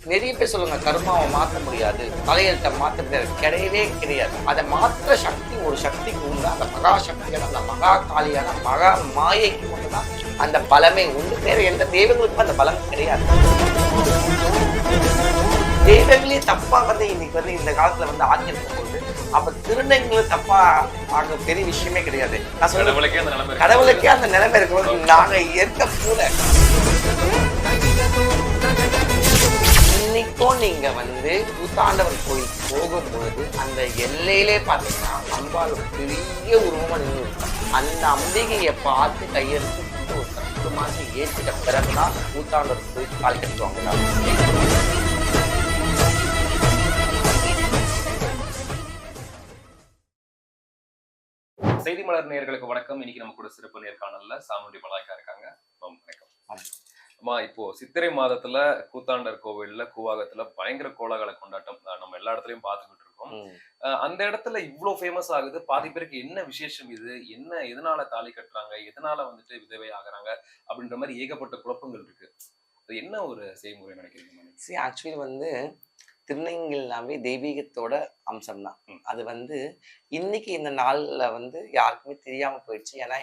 நிறைய பேர் சொல்லுங்க கர்மாவை மாற்ற முடியாது, தலையெழுத்தை மாற்ற முடியாது. கிடையவே கிடையாது. அதை மாற்ற சக்தி ஒரு சக்திக்கு உண்டு. அந்த மகா சக்தியான அந்த மகா காளியான மகா மாயைக்கு மட்டும்தான் அந்த பலமே உண்டு. வேற எந்த தெய்வங்களுக்கும் அந்த பலம் கிடையாது. தெய்வங்களே தப்பா இன்னைக்கு இந்த காலத்துல ஆக்கியிருக்கும் போது அப்ப திருநங்கைகளும் தப்பா ஆக பெரிய விஷயமே கிடையாது. நான் சொல்றேன் கடவுளுக்கே அந்த நிலைமை இருக்கும்போது நாங்க எந்த பூல இன்னைக்கும் நீங்க கூத்தாண்டவர் கோயில் போகும்பொழுது அந்த எல்லையிலே பார்த்தீங்கன்னா அம்பாள் பெரிய உருவமா நின்று அந்த அம்பிகையை பார்த்து கையெழுத்து ஒரு 10 மாசம் ஏற்றிட்ட பிறகுதான் கூத்தாண்டவர் கோயில் கால் கட்டுவாங்க. செய்தி மலர் நேயர்களுக்கு வணக்கம். இன்னைக்கு நம்ம கூட சிறப்பு நேர்காணல்ல சாமுண்டி மலாய்க்கா இருக்காங்க. வணக்கம். அம்மா, இப்போ சித்திரை மாதத்துல கூத்தாண்டர் கோவில்ல கூவாகத்துல பயங்கர கோலாகல கொண்டாட்டம் நம்ம எல்லா இடத்துலயும் பாத்துக்கிட்டு இருக்கோம். அந்த இடத்துல இவ்வளவு ஃபேமஸ் ஆகுது. பாதி பேருக்கு என்ன விசேஷம், இது என்ன, எதனால தாலி கட்டுறாங்க, எதனால விதவை ஆகுறாங்க அப்படின்ற மாதிரி ஏகப்பட்ட குழப்பங்கள் இருக்கு. அது என்ன ஒரு செய்முறை நினைக்கிறீங்க? ஆக்சுவலி திருநங்கைனாவே தெய்வீகத்தோட அம்சம் தான். அது இன்னைக்கு இந்த நாள்ல யாருக்குமே தெரியாம போயிடுச்சு. ஏன்னா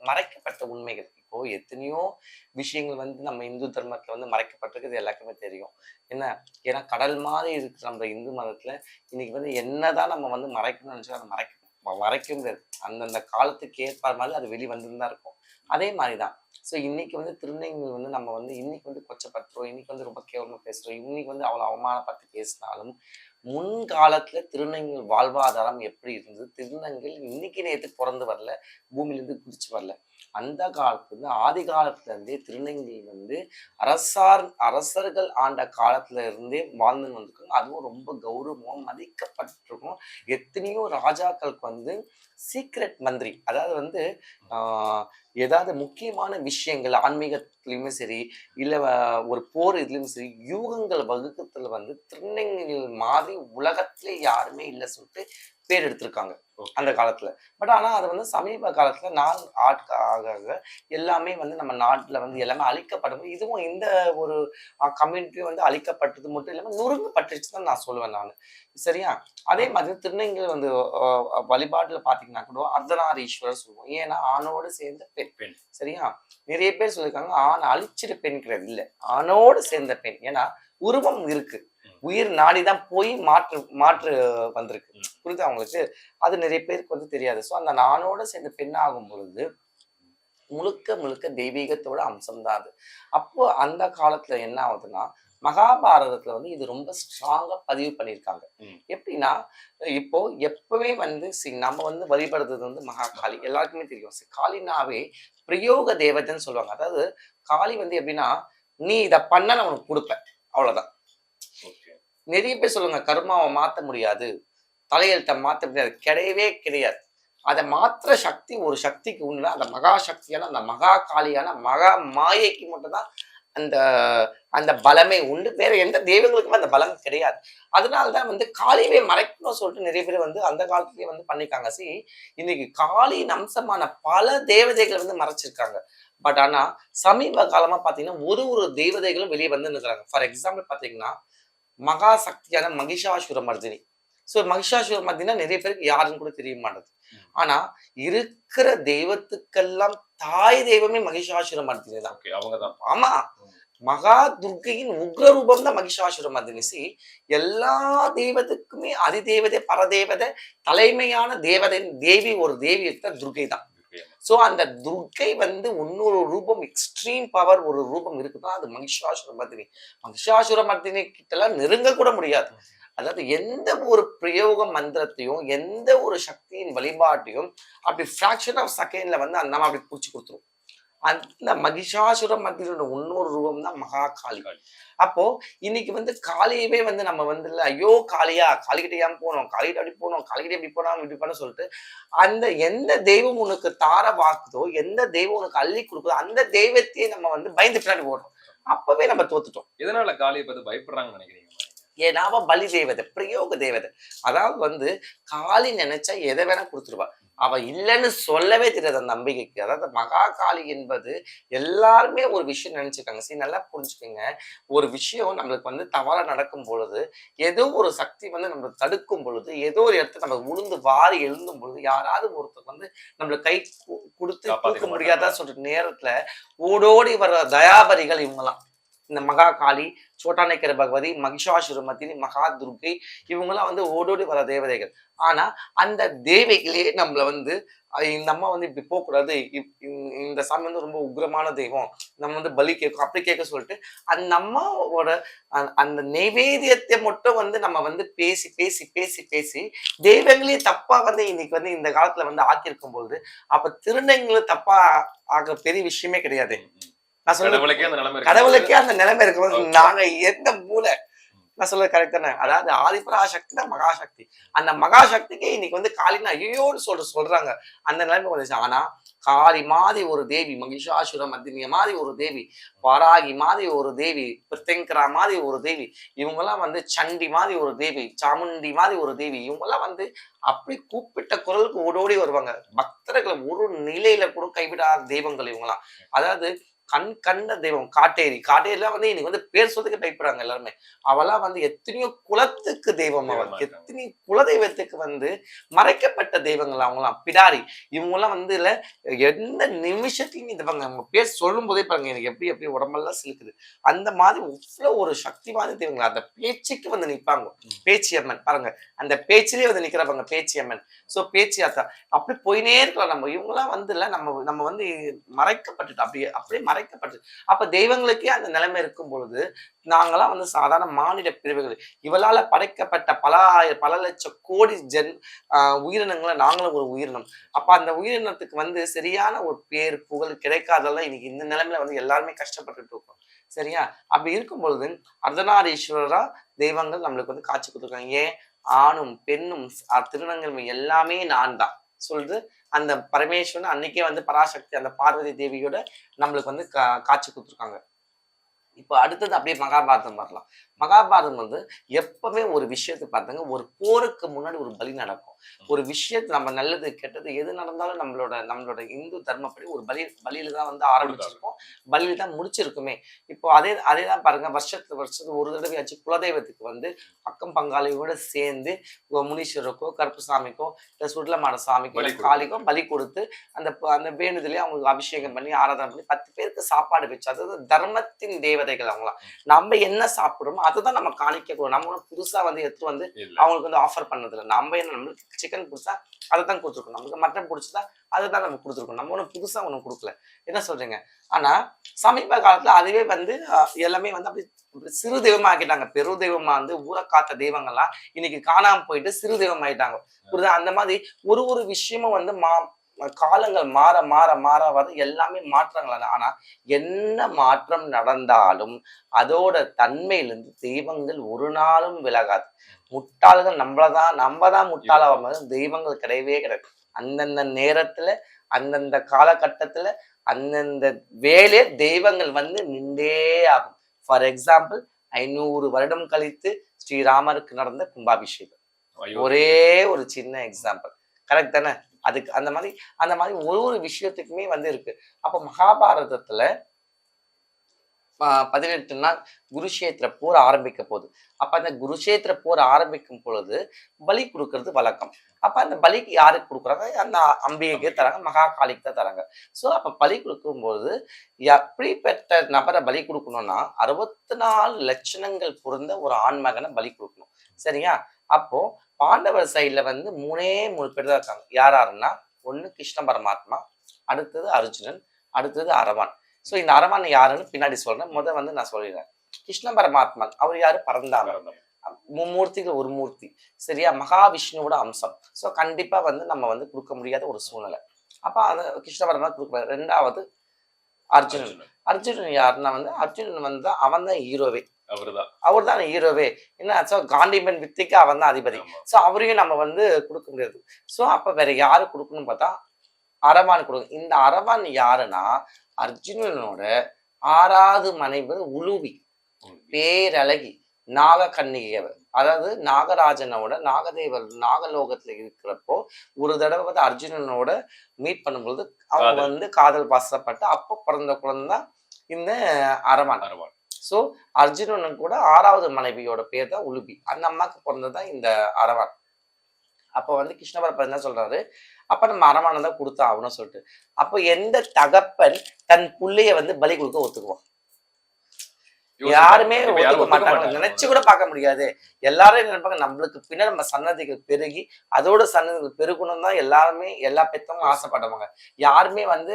மறைக்கப்பட்ட உண்மைகள். இப்போ எத்தனையோ விஷயங்கள் நம்ம இந்து தர்மத்துல மறைக்கப்பட்டிருக்குது எல்லாருக்குமே தெரியும். ஏன்னா கடல் மாதிரி இருக்கிற நம்ம இந்து மதத்துல இன்னைக்கு என்னதான் நம்ம மறைக்கணும்னு நினைச்சா அதை மறைக்க முடியாது. அந்தந்த காலத்துக்கு ஏற்பாடு மாதிரி அது வெளி வந்துதான் இருக்கும். அதே மாதிரிதான் ஸோ இன்னைக்கு திருநங்கைகள் நம்ம இன்னைக்கு கொச்சப்படுத்துறோம், இன்னைக்கு ரொம்ப கேவலமா பேசுறோம், இன்னைக்கு அவ்வளவு அவமானப்பட்டு பேசினாலும் முன்காலத்துல திருநங்கைகள் வாழ்வாதாரம் எப்படி இருந்தது? திருநங்கைகள் இன்னைக்கு நேற்று பிறந்து வரல, பூமியிலிருந்து குதிச்சு வரல. அந்த காலத்துல ஆதி காலத்துல இருந்தே திருநங்கைகள் அரசர்கள் ஆண்ட காலத்துல இருந்தே வாழ்ந்து வந்திருக்காங்க. அதுவும் ரொம்ப கௌரவமா மதிக்கப்பட்டிருக்கும். எத்தனையோ ராஜாக்களுக்கு சீக்ரெட் மந்திரி, அதாவது ஏதாவது முக்கியமான விஷயங்கள் ஆன்மீகத்திலயுமே சரி, இல்ல ஒரு போர் இதுலயும் சரி, யூகங்கள் வகுக்கத்துல திருநங்கைகள் மாதிரி உலகத்திலே யாருமே இல்லை சொல்லிட்டு பேர் எடுத்திருக்காங்க அந்த காலத்துல. பட் ஆனா அது சமீப காலத்துல நாள் ஆட்காக எல்லாமே நம்ம நாட்டுல எல்லாமே அழிக்கப்படும். இதுவும் இந்த ஒரு கம்யூனிட்டி அழிக்கப்பட்டது மட்டும் இல்லாம நொறுங்கப்பட்டுருச்சு தான் நான் சொல்லுவேன் நான். சரியா? அதே மாதிரி திருநங்கைகள் வழிபாட்டுல பாத்தீங்கன்னா கூட அர்த்தநாரீஸ்வரர் சொல்லுவோம். ஏன்னா ஆணோடு சேர்ந்த பெண். சரியா? நிறைய பேர் சொல்லியிருக்காங்க ஆண் அழிச்சிட்டு பெண் கிடையாது, இல்ல ஆணோடு சேர்ந்த பெண். ஏன்னா உருவம் இருக்கு, உயிர் நாடிதான் போய் மாற்று வந்திருக்கு. புரியுது அவங்களுக்கு? அது நிறைய பேருக்கு தெரியாது. ஸோ அந்த நானோட சேர்ந்த பெண் ஆகும் பொழுது முழுக்க முழுக்க தெய்வீகத்தோட அம்சம்தான் அது. அப்போ அந்த காலத்துல என்ன ஆகுதுன்னா, மகாபாரதத்துல இது ரொம்ப ஸ்ட்ராங்கா பதிவு பண்ணியிருக்காங்க. எப்படின்னா, இப்போ எப்பவே நம்ம வழிபடுறது மகாகாளி எல்லாருக்குமே தெரியும். காளினாவே பிரயோக தேவதைன்னு சொல்லுவாங்க. அதாவது காளி எப்படின்னா, நீ இதை பண்ண நான் உனக்கு கொடுப்பேன், அவ்வளவுதான். நிறைய பேர் சொல்லுங்க கர்மாவை மாற்ற முடியாது, தலையெழுத்தை மாற்ற முடியாது. கிடையவே கிடையாது. அதை மாற்ற சக்தி ஒரு சக்திக்கு உண்டு. அந்த மகா சக்தியான அந்த மகா காளியான மகா மாயைக்கு மட்டும்தான் அந்த அந்த பலமே உண்டு. வேற எந்த தெய்வங்களுக்குமே அந்த பலம் கிடையாது. அதனாலதான் காளியவே மறைக்கணும்னு சொல்லிட்டு நிறைய பேர் அந்த காலத்திலேயே பண்ணிருக்காங்க. இன்னைக்கு காளியின் அம்சமான பல தேவதைகள் மறைச்சிருக்காங்க. பட் ஆனா சமீப காலமா பாத்தீங்கன்னா ஒரு தேவதைகளும் வெளியே நிற்கிறாங்க. ஃபார் எக்ஸாம்பிள் பாத்தீங்கன்னா மகா சக்தியான மகிஷாசுர மர்தினி. ஸோ மகிஷாசுர மர்தினா நிறைய பேருக்கு யாருன்னு கூட தெரிய மாட்டேது. ஆனா இருக்கிற தெய்வத்துக்கெல்லாம் தாய் தெய்வமே மகிஷாசுர மர்தினி தான். அவங்கதான். ஆமா, மகா துர்க்கையின் உக்ர ரூபம் தான் மகிஷாசுர மர்தினி. எல்லா தெய்வத்துக்குமே அதிதேவதை பரதேவதை தலைமையான தேவி ஒரு தேவி இருக்க துர்க்கை தான். சோ அந்த துர்க்கை இன்னொரு ரூபம், எக்ஸ்ட்ரீம் பவர் ஒரு ரூபம் இருக்குதான், அது மகிஷாசுர மர்தினி. மகிஷாசுர மர்தினி கிட்ட எல்லாம் நெருங்க கூட முடியாது. அதாவது எந்த ஒரு பிரயோக மந்திரத்தையும் எந்த ஒரு சக்தியின் வழிபாட்டையும் அப்படி ஃபிராக்ஷன் ஆஃப் செகண்ட்ல அந்த அப்படி புடிச்சு கொடுத்துரும். அந்த மகிஷாசுர மர்தினோட இன்னொரு ரூபம் தான் மகா காளி. அப்போ இன்னைக்கு காளியவே நம்ம ஐயோ காளியா, காளிகிட்ட ஏன் போனோம், காளிகிட்ட அப்படி போனோம், காளிகிட்ட இப்படி போனோம், இப்படி பண்ண சொல்லிட்டு அந்த எந்த தெய்வம் உனக்கு தார வாக்குதோ, எந்த தெய்வம் உனக்கு அள்ளி கொடுக்குதோ அந்த தெய்வத்தையே நம்ம பயந்து பின்னாடி போடுறோம். அப்பவே நம்ம தோத்துட்டோம். எதனால காளியை பார்த்து பயப்படுறாங்கன்னு நினைக்கிறீங்க? ஏன்னா அவ பலி தேவதை, பிரயோக தேவதை. அதாவது வந்து காளி நினைச்சா எதை வேணா கொடுத்துருவா. அவ இல்லைன்னு சொல்லவே தெரியாது அந்த நம்பிக்கைக்கு. அதாவது மகா காளி என்பது எல்லாருமே ஒரு விஷயம் நினைச்சுக்காங்க. சரி, நல்லா புரிஞ்சுக்கோங்க. ஒரு விஷயம் நம்மளுக்கு வந்து தவறா நடக்கும் பொழுது, ஏதோ ஒரு சக்தி வந்து நம்மளை தடுக்கும் பொழுது, ஏதோ ஒரு இடத்துல நம்ம உளுந்து வாரி எழுந்தும் பொழுது, யாராவது ஒருத்தர் வந்து நம்மளை கை கொடுத்து காப்பாத்திக்க தூக்க மாட்டாங்களா? முடியாதா சொல்ற நேரத்துல ஓடோடி வர்ற தயாபரிகள் இவங்கலாம். இந்த மகா காளி, சோட்டானிக்கர பகவதி, மகிஷாசுரமர்த்தினி, மகா துர்க்கை, இவங்கெல்லாம் வந்து ஓடோடி வர தேவதைகள். ஆனா அந்த தேவைகளே நம்மள வந்து இந்த அம்மா வந்து இப்படி போகக்கூடாது, இந்த சாமி வந்து ரொம்ப உக்ரமான தெய்வம், நம்ம வந்து பலி கேட்கும் அப்படி கேட்க சொல்லிட்டு அந்த அம்மாவோட அந்த நைவேத்தியத்தை மட்டும் வந்து நம்ம வந்து பேசி பேசி பேசி பேசி தெய்வங்களே தப்பா வந்து இன்னைக்கு வந்து இந்த காலத்துல வந்து ஆக்கியிருக்கும் பொழுது, அப்ப திருநங்கைகளும் தப்பா ஆக பெரிய விஷயமே கிடையாது. நான் சொல்றது கடவுளுக்கே அந்த நிலைமை இருக்கும்போது கடவுளுக்கே அந்த நிலைமை இருக்கும்போது okay. நாங்க எந்த மூலை? நான் சொல்றது கரெக்ட் தானே? அதாவது ஆதிபராசக்தி தான் மகாசக்தி. அந்த மகாசக்திக்கே இன்னைக்கு வந்து காளின்னா ஐயோன்னு சொல்றாங்க. அந்த நிலைமை வந்துச்சு. ஆனா காளி மாதிரி ஒரு தேவி, மகிஷாசுர மர்த்தினி மாதிரி ஒரு தேவி, வாராகி மாதிரி ஒரு தேவி, பிரித்திங்கரா மாதிரி ஒரு தேவி, இவங்கெல்லாம் வந்து சண்டி மாதிரி ஒரு தேவி, சாமுண்டி மாதிரி ஒரு தேவி, இவங்கெல்லாம் வந்து அப்படி கூப்பிட்ட குரலுக்கு ஓடோடி வருவாங்க. பக்தர்களை ஒரு நிலையில கூட கைவிடாத தெய்வங்கள் இவங்கெல்லாம். அதாவது கண் கண்ட தெய்வம் காட்டேரி. காட்டேரிலாம் வந்து இன்னைக்கு வந்து பேர் சொல்றதுக்கு பயப்படுறாங்க எல்லாருமே. அவெல்லாம் வந்து எத்தனையோ குலத்துக்கு தெய்வம் அவள். எத்தனையோ குலதெய்வத்துக்கு வந்து மறைக்கப்பட்ட தெய்வங்கள் அவங்கலாம். பிடாரி. இவங்கெல்லாம் வந்து இல்ல எந்த நிமிஷத்தையும் இதுவாங்க. அவங்க பேர் சொல்லும் போதே பாருங்க எனக்கு எப்படி எப்படி உடம்பெல்லாம் சிலுக்குது. அந்த மாதிரி அவ்வளோ ஒரு சக்தி வாய்ந்த தெய்வங்கள். அந்த பேச்சுக்கு வந்து நிற்பாங்க. பேச்சி அம்மன் பாருங்க. அந்த பேச்சிலேயே வந்து நிற்கிறப்பாங்க பேச்சி அம்மன். ஸோ பேச்சி ஆத்தா. அப்படி போயினே இருக்கலாம் நம்ம. இவங்கெல்லாம் வந்து இல்ல நம்ம நம்ம வந்து மறைக்கப்பட்டுட்டோம். அப்படியே மறைக்கப்பட்டு அப்ப தெய்வங்களுக்கே அந்த நிலைமை இருக்கும் பொழுது நாங்களாம் வந்து சாதாரண மானிட பிரிவுகள். இவளால படைக்கப்பட்ட பல லட்சம் கோடி உயிரினங்களை நாங்களும் ஒரு உயிரினம். அப்ப அந்த உயிரினத்துக்கு வந்து சரியான ஒரு பேர் புகழ் கிடைக்காதெல்லாம் இன்னைக்கு இந்த நிலைமையில வந்து எல்லாருமே கஷ்டப்பட்டுட்டு இருக்கோம். சரியா? அப்படி இருக்கும் பொழுது அர்த்தநாரீஸ்வரரா தெய்வங்கள் நம்மளுக்கு வந்து காட்சி கொடுத்துருக்காங்க. ஏன் ஆணும் பெண்ணும் திருநங்கையும் எல்லாமே நான் தான் சொல்றது. அந்த பரமேஸ்வரன் அன்னைக்கே வந்து பராசக்தி அந்த பார்வதி தேவியோட நம்மளுக்கு வந்து காட்சி கொடுத்துருக்காங்க. இப்போ அடுத்தது அப்படியே மகாபாரதம் வரலாம். மகாபாரதம் வந்து எப்பவுமே ஒரு விஷயத்தை பார்த்தாங்க, ஒரு போருக்கு முன்னாடி ஒரு பலி நடக்கும். ஒரு விஷயத்து நம்ம நல்லது கெட்டது எது நடந்தாலும் நம்மளோட இந்து தர்மப்படி ஒரு பலியில தான் வந்து ஆரம்பிச்சிருக்கோம், பலியில தான் முடிச்சிருக்குமே. இப்போ அதே தான் பாருங்க, வருஷத்துக்கு ஒரு தடவையாச்சு குலதெய்வத்துக்கு வந்து அக்கம் பங்காளியோட சேர்ந்து முனீஸ்வரருக்கோ கருப்புசாமிக்கோ இல்லை சுடலமாட சாமிக்கோ இல்லை காளிக்கோ பலி கொடுத்து அந்த அந்த வேண்டுதலையும் அவங்களுக்கு அபிஷேகம் பண்ணி ஆராதனை பண்ணி 10 பேருக்கு சாப்பாடு வச்சு, அதாவது தர்மத்தின் தேவதைகள் அவங்களாம். நம்ம என்ன சாப்பிடுறோமோ அதுதான் நம்ம காணிக்க கொடுக்கும். நம்ம ஒன்றும் புதுசா வந்து எடுத்து வந்து அவங்களுக்கு வந்து ஆஃபர் பண்ணது இல்லை. நம்ம என்ன, நம்மளுக்கு சிக்கன் பிடிச்சா அதை தான் கொடுத்துருக்கோம், நமக்கு மட்டன் பிடிச்சதா அதை தான் நம்ம கொடுத்துருக்கோம். நம்ம ஒன்றும் புதுசா ஒன்றும் கொடுக்கல. என்ன சொல்றீங்க? ஆனா சமீப காலத்துல அதுவே வந்து எல்லாமே வந்து அப்படி சிறு தெய்வமா ஆக்கிட்டாங்க. பெரு தெய்வமா வந்து ஊரை காத்த தெய்வங்கள்லாம் இன்னைக்கு காணாம போயிட்டு சிறு தெய்வம் ஆயிட்டாங்க. புரியுதா? அந்த மாதிரி ஒரு விஷயமும் வந்து காலங்கள் மாற மாற மாற வந்து எல்லாமே மாற்றங்கள். ஆனா என்ன மாற்றம் நடந்தாலும் அதோட தன்மையிலிருந்து தெய்வங்கள் ஒரு நாளும் விலகாது. முட்டாள்கள் நம்ம தான் முட்டாளாக, தெய்வங்கள் கிடையவே கிடையாது. அந்தந்த நேரத்துல அந்தந்த காலகட்டத்துல அந்தந்த வேலையை தெய்வங்கள் வந்து நின்றே ஆகும். ஃபார் எக்ஸாம்பிள் 500 வருடம் கழித்து ஸ்ரீராமருக்கு நடந்த கும்பாபிஷேகம் ஒரே ஒரு சின்ன எக்ஸாம்பிள். கரெக்ட் தானே? அதுக்கு அந்த மாதிரி ஒரு விஷயத்துக்குமே வந்து இருக்கு. அப்ப மகாபாரதத்துல 18 நாள் குருஷேத்திர போர் ஆரம்பிக்க போகுது. அப்ப அந்த குருஷேத்திர போர் ஆரம்பிக்கும் பொழுது பலி கொடுக்கறது வழக்கம். அப்ப அந்த பலிக்கு யாருக்கு கொடுக்குறாங்க? அந்த அம்பிகைக்கு தராங்க, மகா காளிக்கு தான் தராங்க. ஸோ அப்ப பலி கொடுக்கும்போது எப்படிப்பட்ட நபரை பலி கொடுக்கணும்னா 64 லட்சணங்கள் பொருந்த ஒரு ஆண்மகனை பலி கொடுக்கணும். சரியா? அப்போ பாண்டவர் சைட்ல வந்து 3 பேர் தான் இருக்காங்க. யாருன்னா, ஒண்ணு கிருஷ்ண பரமாத்மா, அடுத்தது அர்ஜுனன், அடுத்தது அரவான். ஸோ இந்த அரவான் யாருன்னு பின்னாடி சொல்றேன். வந்து நான் சொல்லிடுறேன். கிருஷ்ண பரமாத்மா அவர் யாரு? பரந்தாமன். மும்மூர்த்திகள் ஒரு மூர்த்தி. சரியா? மகாவிஷ்ணுவோட அம்சம். ஸோ கண்டிப்பா வந்து நம்ம வந்து கொடுக்க முடியாத ஒரு சூழ்நிலை. அப்ப அந்த கிருஷ்ண பரமாத்மா கொடுக்க. 2வது அர்ஜுனன். அர்ஜுனன் யாருன்னா வந்து அர்ஜுனன் வந்து அவன் தான் ஹீரோவே. அவர் தான் ஹீரோவே. என்ன காண்டிமன் வித்தைக்கு அவன் தான் அதிபதி. ஸோ அவரையும் நம்ம வந்து கொடுக்க முடியாது. ஸோ அப்ப வேற யாரு கொடுக்கணும்னு பார்த்தா அரவான் கொடுக்கும். இந்த அரவான் யாருன்னா அர்ஜுனனோட 6வது மனைவி உலுவி, பேரழகி, நாகக்கன்னிகை, அதாவது நாகராஜனோட நாகதேவர் நாகலோகத்துல இருக்கிறப்போ ஒரு தடவை வந்து அர்ஜுனனோட மீட் பண்ணும்பொழுது அவங்க காதல். வந்து காதல் வசப்பட்டு அப்போ பிறந்த குழந்தை தான் இந்த அரவான். அரவான். ஸோ அர்ஜுனனுக்கு கூட 6வது மனைவியோட பேர் தான் உலுபி. அந்த அம்மாக்கு பிறந்ததான் இந்த அரவான். அப்போ வந்து கிருஷ்ண பரமாத்மா என்ன சொல்றாரு, அப்ப நம்ம அரவானை தான் கொடுத்தா ஆகணும்னு சொல்லிட்டு. அப்போ எந்த தகப்பன் தன் புள்ளைய வந்து பலி கொடுக்க ஒத்துக்குவான்? யாருமே இப்ப யாரும் ஒத்துக்க மாட்டாங்க. நினைச்சு கூட பார்க்க முடியாது. எல்லாரும் என்ன நினைப்பாங்க, நம்மளுக்கு பின்னாடி நம்ம சன்னதிகள் பெருகி அதோட சன்னதிகள் பெருகணும் தான் எல்லாருமே எல்லா பெத்தவங்களும் ஆசைப்படுவாங்க. யாருமே வந்து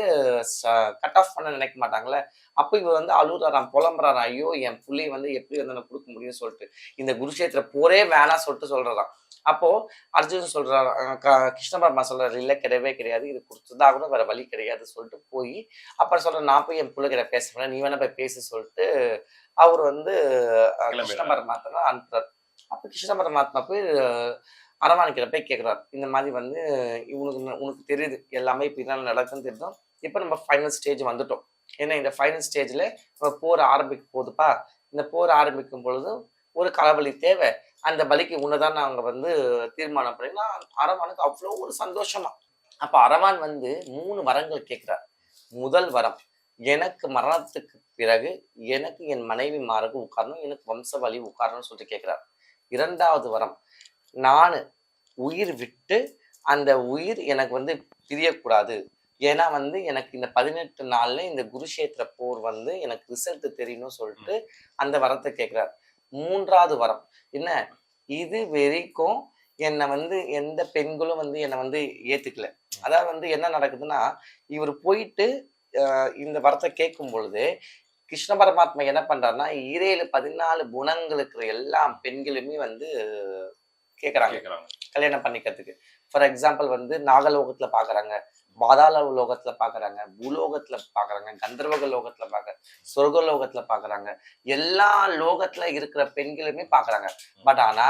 கட் ஆஃப் பண்ண நினைக்க மாட்டாங்கல்ல. அப்போ இவர் வந்து அழுகுறாராம், புலம்புறாராம், ஐயோ என் புள்ளைய வந்து எப்படி வந்து எனக்கு கொடுக்க முடியும்னு சொல்லிட்டு. இந்த குருஷேத்திர போரே வேணாம் சொல்லிட்டு சொல்றாராம். அப்போ அர்ஜுன் சொல்றாரு, கிருஷ்ண பரமா சொல்றாரு, இல்ல கிடையவே கிடையாது, இது கொடுத்துதான் கூட வேற வழி கிடையாது சொல்லிட்டு போய் அப்புறம் சொல்ற, நான் போய் என் பிள்ளை கிட்ட பேசுறேன், நீ வேணா போய் பேச சொல்லிட்டு அவர் வந்து கிருஷ்ண பரமாத்மா அனுப்புறாரு. அப்ப கிருஷ்ண பரமாத்மா போய் அரவானுக்கிட்ட போய் கேட்கிறார், இந்த மாதிரி வந்து உனக்கு தெரியுது எல்லாமே இப்ப என்ன நடக்குன்னு தெரியும், இப்ப நம்ம ஃபைனல் ஸ்டேஜ் வந்துட்டோம். ஏன்னா இந்த ஃபைனல் ஸ்டேஜ்ல போர் ஆரம்பிக்க போகுதுப்பா. இந்த போர் ஆரம்பிக்கும் பொழுது ஒரு களபலி தேவை. அந்த பலிக்கு உன்னதான் நாங்க வந்து தீர்மானம் பண்ணினா அரவானுக்கு அவ்வளோ ஒரு சந்தோஷமா. அப்ப அரவான் வந்து 3 வரங்கள் கேட்கிறார். முதல் வரம், எனக்கு மரணத்துக்கு பிறகு எனக்கு என் மனைவி மாருக்கு உட்காரணும், எனக்கு வம்ச வழி உட்காரணும்னு சொல்லிட்டு கேட்கிறார். 2வது வரம், நானு உயிர் விட்டு அந்த உயிர் எனக்கு வந்து பிரியக்கூடாது. ஏன்னா வந்து எனக்கு இந்த 18 நாள்ல இந்த குருஷேத்திர போர் வந்து எனக்கு ரிசல்ட் தெரியணும்னு சொல்லிட்டு அந்த வரத்தை கேட்கிறார். 3வது வரம் என்ன, இது வரைக்கும் என்னை வந்து எந்த பெண்களும் வந்து என்னை வந்து ஏத்துக்கல. அதாவது வந்து என்ன நடக்குதுன்னா, இவர் போயிட்டு இந்த வரத்தை கேட்கும் பொழுது கிருஷ்ண பரமாத்மா என்ன பண்றாருன்னா 14 குணங்கள் இருக்கிற எல்லா பெண்களுமே வந்து கேட்கறாங்க கல்யாணம் பண்ணிக்கிறதுக்கு. ஃபார் எக்ஸாம்பிள் வந்து நாகலோகத்துல பாக்குறாங்க, பாதாள லோகத்துல பாக்குறாங்க, பூலோகத்துல பாக்குறாங்க, கந்தர்வக லோகத்துல பாக்குறாங்க, சொர்க்க லோகத்துல பாக்குறாங்க, எல்லா லோகத்துல இருக்கிற பெண்களுமே பாக்குறாங்க. பட் ஆனா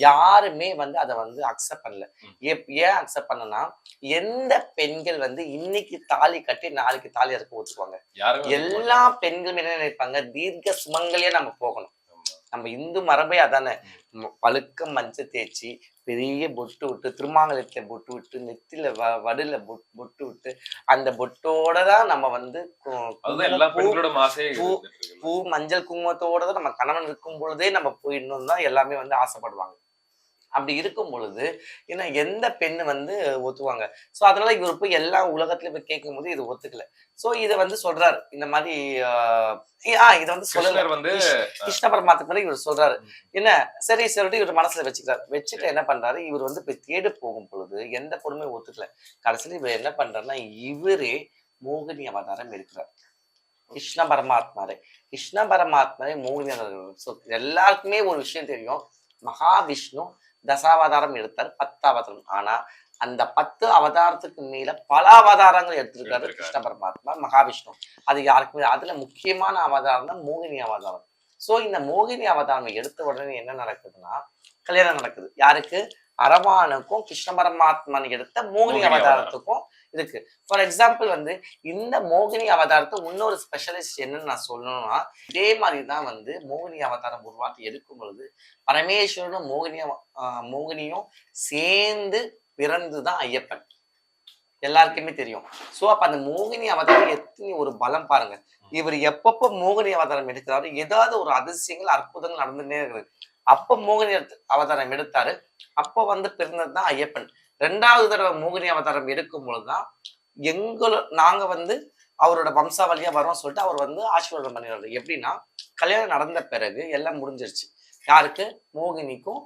யாருமே வந்து அதை வந்து அக்செப்ட் பண்ணல. ஏன் அக்செப்ட் பண்ணனா, எந்த பெண்கள் வந்து இன்னைக்கு தாலி கட்டி நாளைக்கு தாலி இருக்க ஒத்துக்குவாங்க? எல்லா பெண்களும் என்ன நினைப்பாங்க, தீர்க்க சுமங்கலியா நம்ம போகணும். நம்ம இந்து மரபே அதானே. பழுக்க மஞ்சள் தேய்ச்சி பெரிய பொட்டு விட்டு, திருமாங்கலத்துல பொட்டு விட்டு, நெத்தில வடுல பொட்டு விட்டு, அந்த பொட்டோட தான் நம்ம வந்து பூ மஞ்சள் குங்குமத்தோட தான் நம்ம கணவன் இருக்கும் பொழுதே நம்ம போயிடணும் தான் எல்லாமே வந்து ஆசைப்படுவாங்க. அப்படி இருக்கும் பொழுது ஏன்னா எந்த பெண்ணு வந்து ஒத்துவாங்க. ஸோ அதனால இவர் போய் எல்லா உலகத்துலயும் போய் கேட்கும் போது இது ஒத்துக்கல. ஸோ இதை வந்து சொல்றாரு இந்த மாதிரி இதை வந்து சொல்ல வந்து கிருஷ்ண பரமாத்மா இவர் சொல்றாரு. என்ன சரி சொல்லிட்டு இவர் மனசுல வச்சுக்கிறாரு. வச்சுட்டு என்ன பண்றாரு, இவர் வந்து போய் தேடி போகும் பொழுது எந்த பொறுமையும் ஒத்துக்கல. கடைசியில் இவர் என்ன பண்றாருன்னா, இவரே மோகினி அவதாரம் இருக்கிறார். கிருஷ்ண பரமாத்மாரே மோகினி அவதாரம். எல்லாருக்குமே ஒரு விஷயம் தெரியும், மகாவிஷ்ணு தசாவதாரம் எடுத்தார், 10 அவதாரம். ஆனா அந்த 10 அவதாரத்துக்கு மேல பல அவதாரங்கள் எடுத்திருக்காரு கிருஷ்ண பரமாத்மா மகாவிஷ்ணு. அது யாருக்குமே. அதுல முக்கியமான அவதாரம் தான் மோகினி அவதாரம். சோ இந்த மோகினி அவதாரம் எடுத்த உடனே என்ன நடக்குதுன்னா, கல்யாணம் நடக்குது. யாருக்கு? அரவானுக்கும் கிருஷ்ண பரமாத்மன் எடுத்த மோகினி அவதாரத்துக்கும் இருக்கு. ஃபார் எக்ஸாம்பிள் வந்து இந்த மோகினி அவதாரத்தை இன்னொரு ஸ்பெஷலிஸ்ட் என்னன்னு நான் சொல்லணும்னா, இதே மாதிரிதான் வந்து மோகினி அவதாரம் உருவாக்கி எடுக்கும் பொழுது பரமேஸ்வரனும் மோகினியும் சேர்ந்து பிறந்துதான் ஐயப்பன். எல்லாருக்குமே தெரியும். சோ அப்ப அந்த மோகினி அவதாரம் எத்தனை ஒரு பலம் பாருங்க. இவர் எப்பப்ப மோகினி அவதாரம் எடுக்கிறாரு, ஏதாவது ஒரு அதிசயங்கள் அற்புதங்கள் நடந்துட்டே இருக்குது. அப்ப மோகினி அவதாரம் எடுத்தாரு, அப்ப வந்து பிறந்ததுதான் ஐயப்பன். 2வது தடவை மோகினி அவதாரம் எடுக்கும் பொழுதுதான் நாங்க வந்து அவரோட வம்சாவளியா வரோம் சொல்லிட்டு அவர் வந்து ஆசீர்வாதம் பண்ணிடுறாரு. எப்படின்னா, கல்யாணம் நடந்த பிறகு எல்லாம் முடிஞ்சிருச்சு. யாருக்கு? மோகினிக்கும்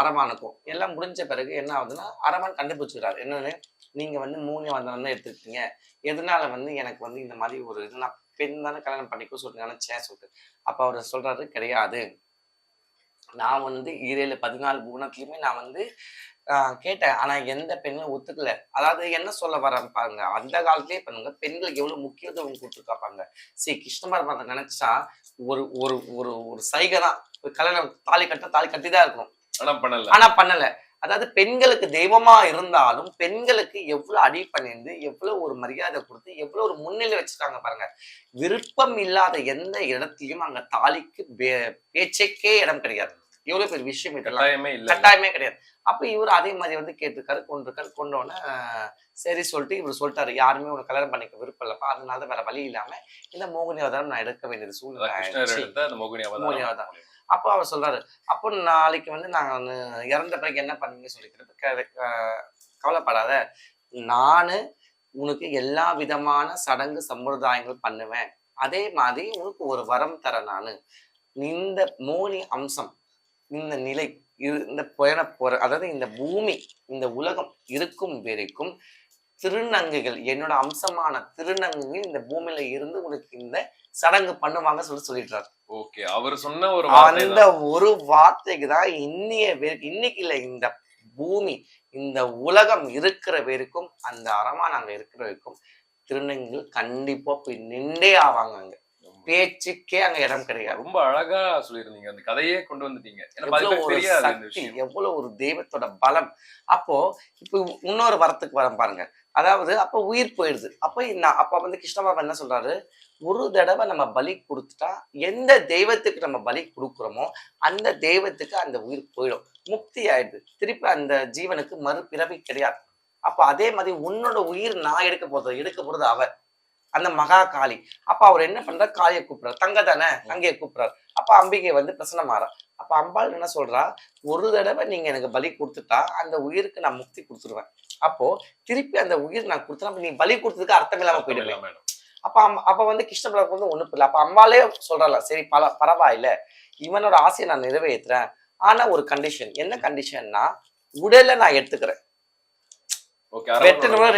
அரவானுக்கும் எல்லாம் முடிஞ்ச பிறகு என்ன ஆகுதுன்னா, அரவான் கண்டுபிடிச்சுக்கிறாரு என்னன்னு, நீங்க வந்து மோகினி அவதாரம் தான் எடுத்துருக்கீங்க, எதனால வந்து எனக்கு வந்து இந்த மாதிரி ஒரு இது, நான் பெண் தானே கல்யாணம் பண்ணிக்கோ சொல்லிட்டு நினைச்சேன் சொல்லிட்டு. அப்ப அவர் சொல்றாரு, கிடையாது, நான் வந்து 14 குணத்துலயுமே நான் வந்து கேட்டேன், ஆனா எந்த பெண்ணும் ஒத்துக்கல. அதாவது என்ன சொல்ல வரேன் பாருங்க, அந்த காலத்திலேயே பண்ணுங்க பெண்களுக்கு எவ்வளவு முக்கியத்துவம் கொடுத்துருக்காப்பாங்க. சரி, கிருஷ்ண பரமாத்மா நினைச்சா ஒரு ஒரு ஒரு ஒரு சைகை தான், கல்யாணம் தாலி கட்டிதான் இருக்கணும். ஆனா பண்ணல. அதாவது பெண்களுக்கு தெய்வமா இருந்தாலும் பெண்களுக்கு எவ்வளவு அடி பண்ணிருந்து எவ்வளவு ஒரு மரியாதை கொடுத்து எவ்வளவு ஒரு முன்னிலை வச்சிருக்காங்க பாருங்க. விருப்பம் இல்லாத எந்த இடத்துலயும் அங்க தாலிக்கு பேச்சுக்கே இடம் கிடையாது. எவ்வளவு பெரிய விஷயம் இதெல்லாம். கட்டாயமே இல்ல. கட்டாயமே கிடையாது. அப்ப இவர் அதே மாதிரி வந்து கேட்டிருக்காரு, கொண்டிருக்காரு. கொண்டோன்னே சரி சொல்லிட்டு இவர் சொல்லிட்டாரு, யாருமே உனக்கு கல்யாணம் பண்ணிக்க விருப்பம் இல்லப்பா, அதனால தான் வேற வழி இல்லாம இந்த மோகினி அவதாரம் நான் எடுக்க வேண்டியது சூழ்நிலை கிருஷ்ணர் ஆயிடுச்சு. எடுத்த அந்த மோகினி மோகினி அவதாரம். அவதாரம். அப்போ அவர் சொல்றாரு, அப்போ நாளைக்கு வந்து நாங்க வந்து இறந்த பிறகு என்ன பண்ணுவீங்கன்னு சொல்லிக்கிறப்ப கவலைப்படாத, நானு உனக்கு எல்லா விதமான சடங்கு சம்பிரதாயங்கள் பண்ணுவேன். அதே மாதிரி உனக்கு ஒரு வரம் தரேன் நானு. இந்த மோகினி அம்சம், இந்த நிலை, இந்த போற அதாவது இந்த பூமி, இந்த உலகம் இருக்கும் வரைக்கும் திருநங்கைகள், என்னோட அம்சமான திருநங்கைகள் இந்த பூமியில இருந்து உனக்கு இந்த சடங்கு பண்ணுவாங்க சொல்லிடுறாரு. ஓகே. அவர் சொன்ன ஒரு வார்த்தை அந்த ஒரு வார்த்தைக்கு தான் இன்னைக்கு இல்ல, இந்த பூமி, இந்த உலகம் இருக்கிற வரைக்கும், அந்த அரமான் அங்க இருக்கிற வரைக்கும் திருநங்கைகள் கண்டிப்பா போய் நின்றே ஆவாங்க. அங்க பேச்சுக்கே அங்க இடம் கிடையாது. ரொம்ப அழகா சொல்லியிருந்தீங்க. அந்த கதையே கொண்டு வந்துட்டீங்க. ஏன்னா பாதி எவ்வளவு பேருக்கு ஒரு தெரியாது இந்த சக்தி, விஷயம். எவ்வளவு ஒரு தெய்வத்தோட பலம். அப்போ இப்ப இன்னொரு வரத்துக்கு வரம் பாருங்க. அதாவது அப்ப உயிர் போயிடுது. அப்ப வந்து கிருஷ்ண பகவான் என்ன சொல்றாரு, ஒரு தடவை நம்ம பலி கொடுத்துட்டா எந்த தெய்வத்துக்கு நம்ம பலி கொடுக்குறோமோ அந்த தெய்வத்துக்கு அந்த உயிர் போயிடும், முக்தி ஆயிடுது. திருப்பி அந்த ஜீவனுக்கு மறுபிறவி கிடையாது. அப்ப அதே மாதிரி உன்னோட உயிர் நான் எடுக்க போறது அவர், அந்த மகா காளி. அப்ப அவர் என்ன பண்றாரு, காளியை கூப்பிடுறாரு. தங்க தானே, தங்கையை கூப்பிடுறாரு. அப்ப அம்பிகை வந்து பிரசன்னமாறா. அப்ப அம்பாள் என்ன சொல்றா, ஒரு தடவை நீங்க எனக்கு பலி கொடுத்துட்டா அந்த உயிருக்கு நான் முக்தி கொடுத்துருவேன். அப்போ திருப்பி அந்த உயிர் நான் கொடுத்தேன், நீ பலி கொடுத்ததுக்கு அர்த்தம் இல்லாம போயிடுவேன். அப்ப வந்து கிருஷ்ணபிரபு வந்து ஒண்ணு புரியல. அப்ப அம்பாலே சொல்றாளா, சரி பரவாயில்ல, இவனோட ஆசையை நான் நிறைவேற்றுறேன். ஆனா ஒரு கண்டிஷன். என்ன கண்டிஷன்னா, உடலை நான் எடுத்துக்கிறேன். வெட்டணும்,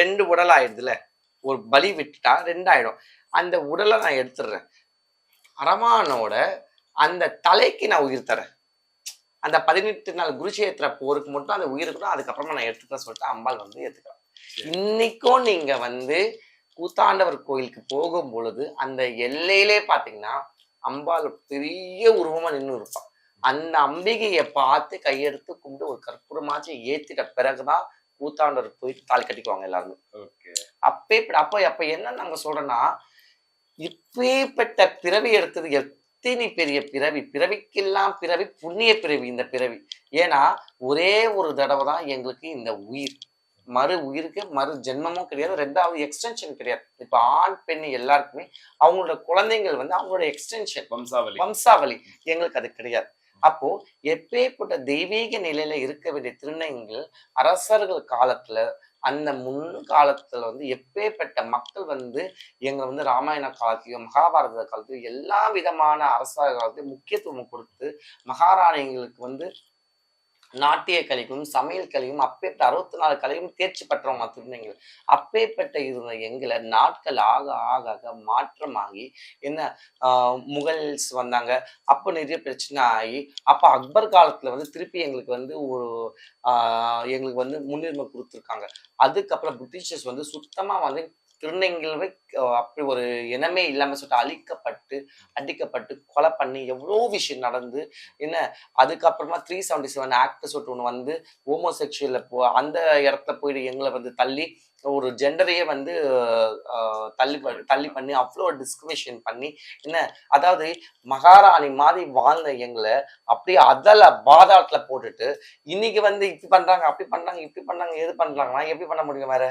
ரெண்டு உடல் ஆயிடுதுல, ஒரு பலி விட்டுட்டா 2 ஆயிடும். அந்த உடலை நான் எடுத்துடுறேன். அரமானோட அந்த தலைக்கு நான் உயிர் தரேன். அந்த 18 நாள் குருஷேத்திர போருக்கு மட்டும் அந்த உயிர் இருக்கணும், அதுக்கப்புறமா நான் எடுத்துக்கிறேன் சொல்லிட்டு அம்பாள் வந்து ஏத்துக்கிறான். இன்னைக்கும் நீங்க வந்து கூத்தாண்டவர் கோயிலுக்கு போகும் பொழுது அந்த எல்லையிலே பாத்தீங்கன்னா அம்பாள் பெரிய உருவமா நின்று இருப்பான். அந்த அம்பிகையை பார்த்து கையெடுத்து கும்பிட்டு ஒரு கற்பூரமாச்சு ஏத்திட்ட பிறகுதான் கூத்தாண்டவர் போயிட்டு தாலி கட்டிக்குவாங்க எல்லாருமே. அப்ப என்ன நாங்க சொல்றோம்னா, இப்பேற்பட்ட பிறவி எடுத்தது எத்தனை பெரிய பிறவி, பிறவிக்கெல்லாம் பிறவி புண்ணிய பிறவி இந்த பிறவி. ஏன்னா ஒரே ஒரு தடவை தான் எங்களுக்கு இந்த உயிர், மறு உயிருக்கு மறு ஜென்மமும் கிடையாது, 2வது எக்ஸ்டென்ஷன் கிடையாது. இப்ப ஆண் பெண் எல்லாருக்குமே அவங்களோட குழந்தைகள் வந்து அவங்களோட எக்ஸ்டென்ஷன், வம்சாவளி. எங்களுக்கு அது கிடையாது. அப்போ எப்பேற்பட்ட தெய்வீக நிலையில இருக்க வேண்டிய திருநங்கைகள் அரசர்கள் காலத்துல, அந்த முன்காலத்துல வந்து எப்பேற்பட்ட மக்கள் வந்து எங்களை வந்து ராமாயண காலத்தையும் மகாபாரத காலத்தையும் எல்லா விதமான அரசர்கள் காலத்தையும் முக்கியத்துவம் கொடுத்து மகாராணிகளுக்கு வந்து நாட்டிய கலையும் சமையல் கலையும் அப்பேற்பட்ட 64 கலையும் தேர்ச்சி பெற்றவங்க திருநங்கைகள். அப்பேற்பட்ட இருந்த எங்களை நாட்கள் ஆக ஆக ஆக மாற்றமாகி என்ன முகல்ஸ் வந்தாங்க. அப்போ நிறைய பிரச்சனை ஆகி அப்ப அக்பர் காலத்துல வந்து திருப்பி எங்களுக்கு வந்து எங்களுக்கு வந்து முன்னுரிமை கொடுத்துருக்காங்க. அதுக்கப்புறம் பிரிட்டிஷர்ஸ் வந்து சுத்தமா வந்து திருநங்கைகளை அப்படி ஒரு இனமே இல்லாம சொல்லிட்டு அழிக்கப்பட்டு, அடிக்கப்பட்டு, கொலை பண்ணி எவ்வளோ விஷயம் நடந்து என்ன. அதுக்கப்புறமா 377 ஆக்ட் சொல்லிட்டு ஒண்ணு வந்து ஹோமோசெக்சுவல்ல அந்த இடத்துல போயிட்டு எங்களை வந்து தள்ளி ஒரு ஜெண்டரையே வந்து தள்ளி பண்ணி அவ்வளோ டிஸ்கிரிமினேஷன் பண்ணி என்ன. அதாவது மகாராணி மாதிரி வாழ்ந்த எங்களை அப்படியே பாதாளத்துல போட்டுட்டு இன்னைக்கு வந்து இப்படி பண்றாங்க, அப்படி பண்றாங்க, இப்படி பண்றாங்க, எது பண்றாங்கன்னா எப்படி பண்ண முடியும் வேற?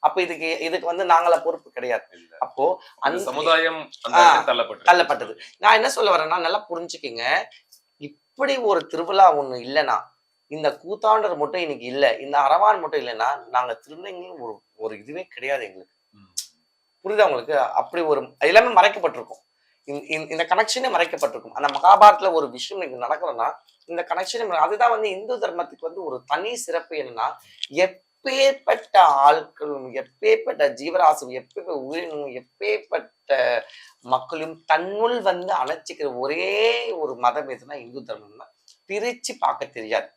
அப்ப இதுக்கு வந்து நாங்கள பொறுப்பு கிடையாது. அப்போ அந்த சமுதாயம் தள்ளப்பட்டது. நான் என்ன சொல்ல வரேன்னா, நல்லா புரிஞ்சுக்கிங்க. இப்படி ஒரு திருவிழா ஒண்ணு இல்லைன்னா, இந்த கூத்தாண்டர் மட்டும் இன்னைக்கு இல்ல, இந்த அரவான் மட்டும் இல்லைன்னா, நாங்க திருநங்கையும் ஒரு இதுவே கிடையாது எங்களுக்கு. புரியுதா உங்களுக்கு? அப்படி ஒரு எல்லாமே மறைக்கப்பட்டிருக்கும். இந்த கனெக்ஷனே மறைக்கப்பட்டிருக்கும். அந்த மகாபாரத்துல ஒரு விஷயம் இங்க நடக்கிறோம்னா இந்த கனெக்ஷன். அதுதான் வந்து இந்து தர்மத்துக்கு வந்து ஒரு தனி சிறப்பு. என்னன்னா, எப்பேற்பட்ட ஆட்களும், எப்பேற்பட்ட ஜீவராசியும், எப்பேற்பட்ட உயிரினும், எப்பேற்பட்ட மக்களும் தன்னுள் வந்து அணைச்சிக்கிற ஒரே ஒரு மதம் எதுனா இந்து தர்மம் தான். பிரிச்சு பார்க்க தெரியாது.